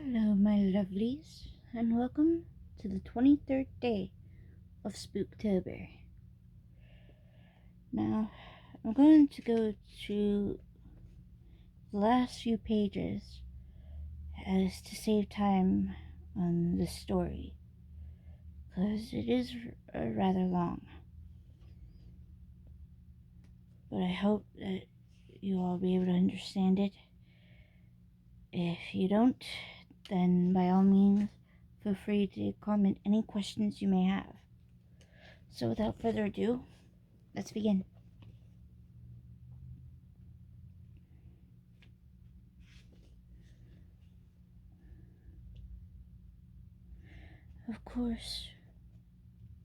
Hello, my lovelies, and welcome to the 23rd day of spooktober. Now, I'm going to go to the last few pages as to save time on the story, because it is rather long. But I hope that you all be able to understand it. If you don't, then by all means, feel free to comment any questions you may have. So without further ado, let's begin. Of course,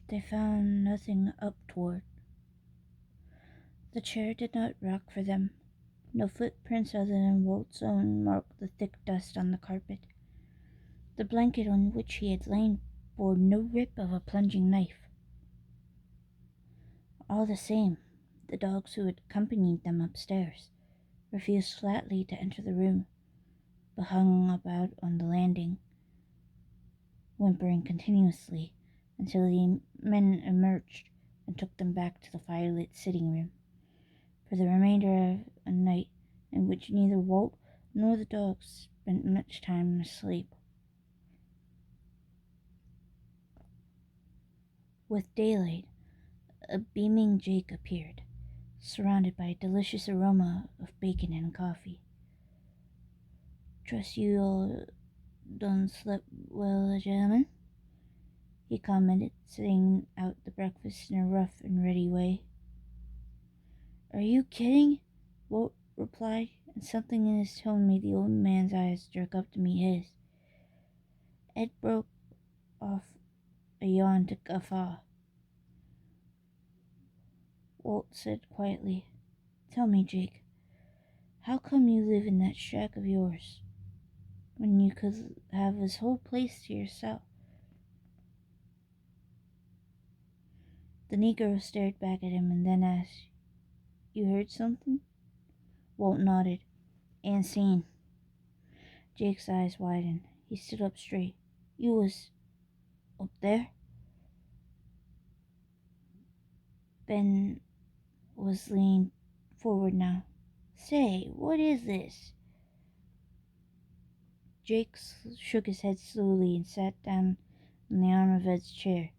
they found nothing untoward. The chair did not rock for them. No footprints other than Walt's own marked the thick dust on the carpet. The blanket on which he had lain bore no rip of a plunging knife. All the same, the dogs who had accompanied them upstairs refused flatly to enter the room, but hung about on the landing, whimpering continuously until the men emerged and took them back to the firelit sitting room for the remainder of a night in which neither Walt nor the dogs spent much time asleep. With daylight, a beaming Jake appeared, surrounded by a delicious aroma of bacon and coffee. "Trust you all done slept well, gentlemen," he commented, setting out the breakfast in a rough and ready way. "Are you kidding?" Walt replied, and something in his tone made the old man's eyes jerk up to meet his. Ed broke off a yawn to guffaw. Walt said quietly, "Tell me, Jake, how come you live in that shack of yours when you could have this whole place to yourself?" The Negro stared back at him and then asked, "You heard something?" Walt nodded. "And seen." Jake's eyes widened. He stood up straight. "You was up there?" Ben was leaning forward now. "Say, what is this?" Jake shook his head slowly and sat down on the arm of Ed's chair.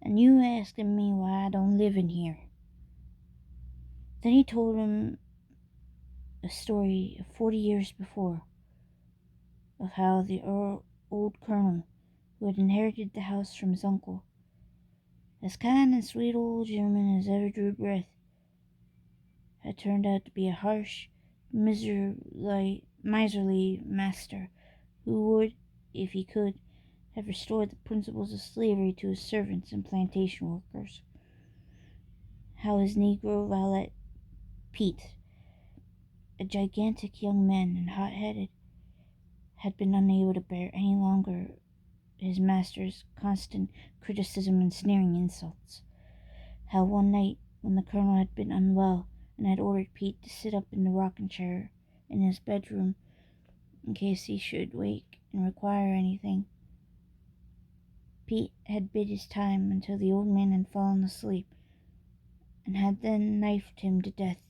"And you asking me why I don't live in here." Then he told him a story of 40 years before, of how the old colonel, who had inherited the house from his uncle, as kind and sweet old gentleman as ever drew breath, had turned out to be a harsh, miserly master who would, if he could, have restored the principles of slavery to his servants and plantation workers. How his Negro valet, Pete, a gigantic young man and hot-headed, had been unable to bear any longer his master's constant criticism and sneering insults. How one night, when the colonel had been unwell and had ordered Pete to sit up in the rocking chair in his bedroom in case he should wake and require anything, Pete had bid his time until the old man had fallen asleep, and had then knifed him to death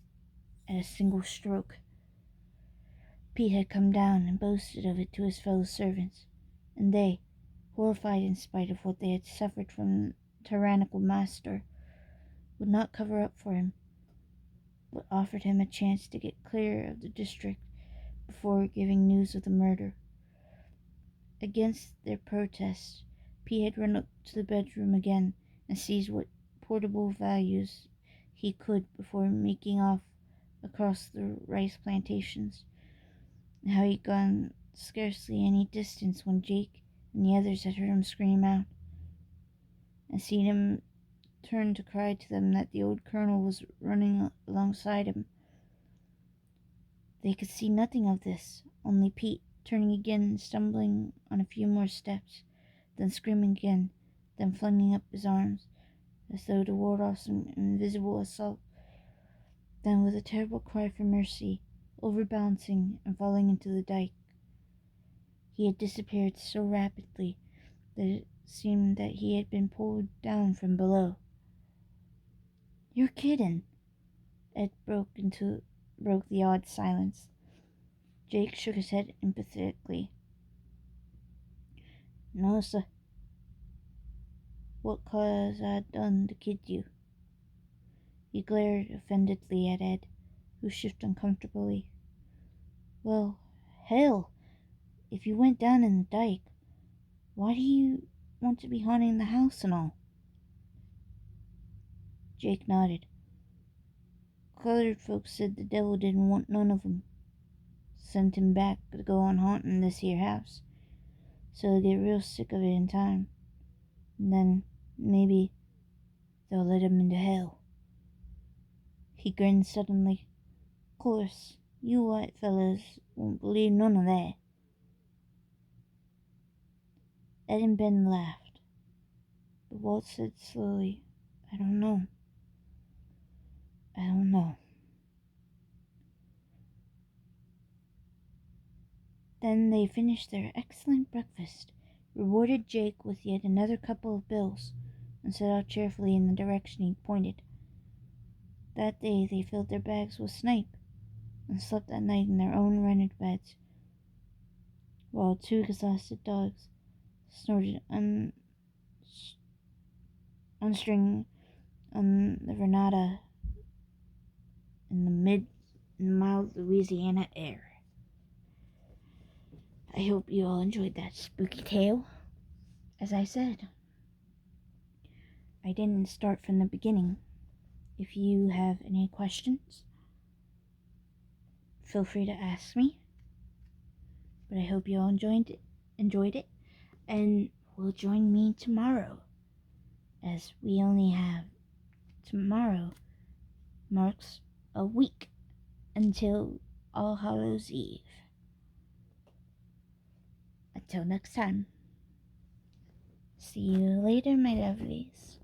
at a single stroke. Pete had come down and boasted of it to his fellow servants, and they, horrified in spite of what they had suffered from the tyrannical master, would not cover up for him, but offered him a chance to get clear of the district before giving news of the murder. Against their protests, Pete had run up to the bedroom again and seized what portable valuables he could before making off across the rice plantations, and how he'd gone scarcely any distance when Jake and the others had heard him scream out, and seen him turn to cry to them that the old colonel was running alongside him. They could see nothing of this, only Pete turning again and stumbling on a few more steps, then screaming again, then flinging up his arms as though to ward off some invisible assault, then with a terrible cry for mercy, overbalancing and falling into the dike. He had disappeared so rapidly that it seemed that he had been pulled down from below. "You're kidding!" Ed broke the odd silence. Jake shook his head emphatically. "No, sir. What cause I done to kid you?" He glared offendedly at Ed, who shifted uncomfortably. "Well, hell, if you went down in the dike, why do you want to be haunting the house and all?" Jake nodded. "Colored folks said the devil didn't want none of 'em. Sent him back to go on haunting this here house, so he'll get real sick of it in time. And then, maybe, they'll let him into hell." He grinned suddenly. "Course, you white fellas won't believe none of that." Ed and Ben laughed, but Walt said slowly, "I don't know. I don't know." Then they finished their excellent breakfast, rewarded Jake with yet another couple of bills, and set out cheerfully in the direction he pointed. That day they filled their bags with snipe, and slept that night in their own rented beds, while two exhausted dogs snorted unstring on the veranda in the mild Louisiana air. I hope you all enjoyed that spooky tale. As I said, I didn't start from the beginning. If you have any questions, feel free to ask me. But I hope you all enjoyed it, and will join me tomorrow, as we only have tomorrow marks a week until All Hallows Eve. Until next time, see you later, my lovelies.